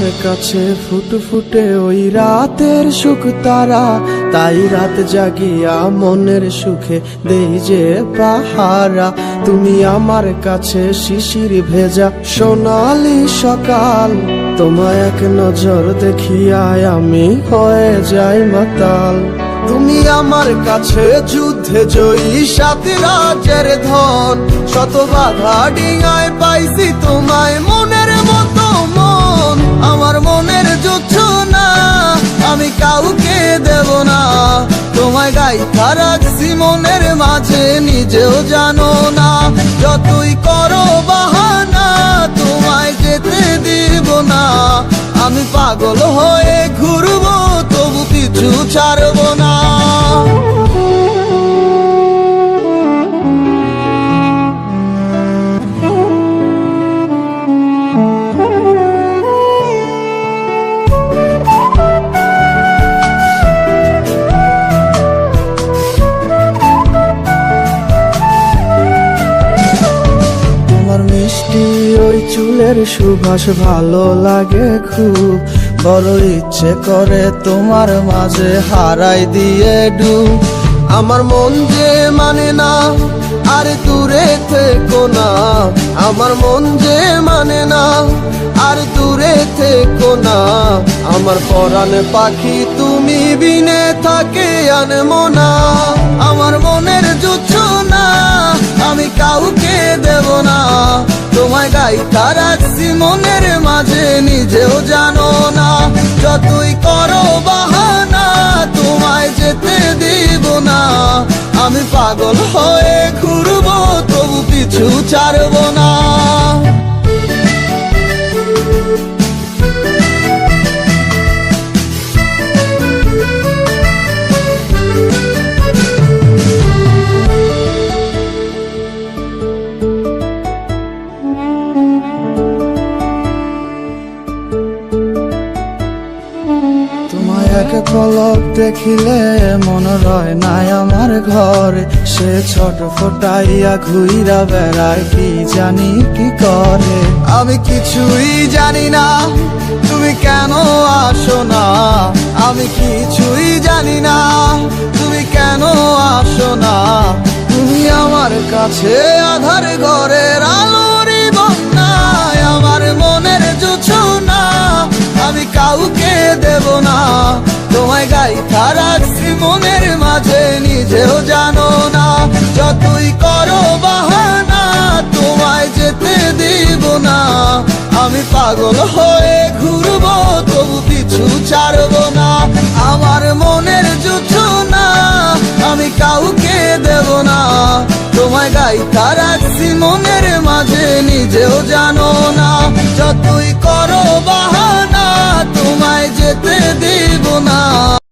আমার কাছে ফুটফুটে ওই রাতের সুখ তারা, তাই রাত জাগিয়া মনের সুখে দেই যে পাহারা। তুমি আমার কাছে শিশির ভেজা সোনালি সকাল, তোমায় এক নজর দেখিয়ায় আমি হয়ে যাই মাতাল। তুমি আমার কাছে যুদ্ধে জয়ী সাত রাজের ধন, শত বাধা ডিঙায় পাইছি তোমায় মনের মতো মন। আমার মনের যুদ্ধ না আমি কাউকে দেব না, তোমায় গাইথা রাখছি মনের মাঝে নিজেও জানো না। যতই করো বাহানা তোমায় যেতে দিব না, আমি পাগল হয়ে ঘুরবো তবু পিছু ছাড়বো না। মিষ্টি ওই চুলের সুবাস ভালো লাগে খুব, বড় ইচ্ছে করে তোমার মাঝে হারাই দিয়ে ডুব। আমার মন যে মানে না আর দূরে থেকো না, আমার মন যে মানে না আর দূরে থেকো না। আমার পরাণ পাখি তুমি বিনে থাকে আনমো না, আমার মনের যুদ্ধ না আমি কাউকে দেব না। তোমায় গাইথা রাখছি মনের মাঝে নিজেও জানো না, যতই করো বাহানা তোমায় যেতে দিব না। আমি পাগল হয়ে ঘুরবো তবু পিছু ছাড়বো না। এক পলক দেখিলে মন রয় নাই আমার ঘরে, সে ছোট ফোটাইয়া ঘুইরা বেড়ায় কি জানি কি করে। আমি কিছুই জানি না তুমি কেন আসো না, আমি কিছুই জানি না তুমি কেন আসো না। তুমি আমার কাছে আধার ঘরের আলোরই বন্যায়, আমার মনের জোছনা আমি কাউকে দেব না। তোমায় গাইথা রাখছি মনের মাঝে নিজেও জানো না, যতই করো বাহানা তোমায় যেতে দিব না। আমি পাগল হয়ে ঘুরবো তবু পিছু ছাড়বো না। আমার মনের যুদ্ধ না আমি কাউকে দেব না, তোমায় গাইথা রাখছি মনের মাঝে নিজেও জানো না। যতই করো বাহানা তোমায় যেতে দিব না।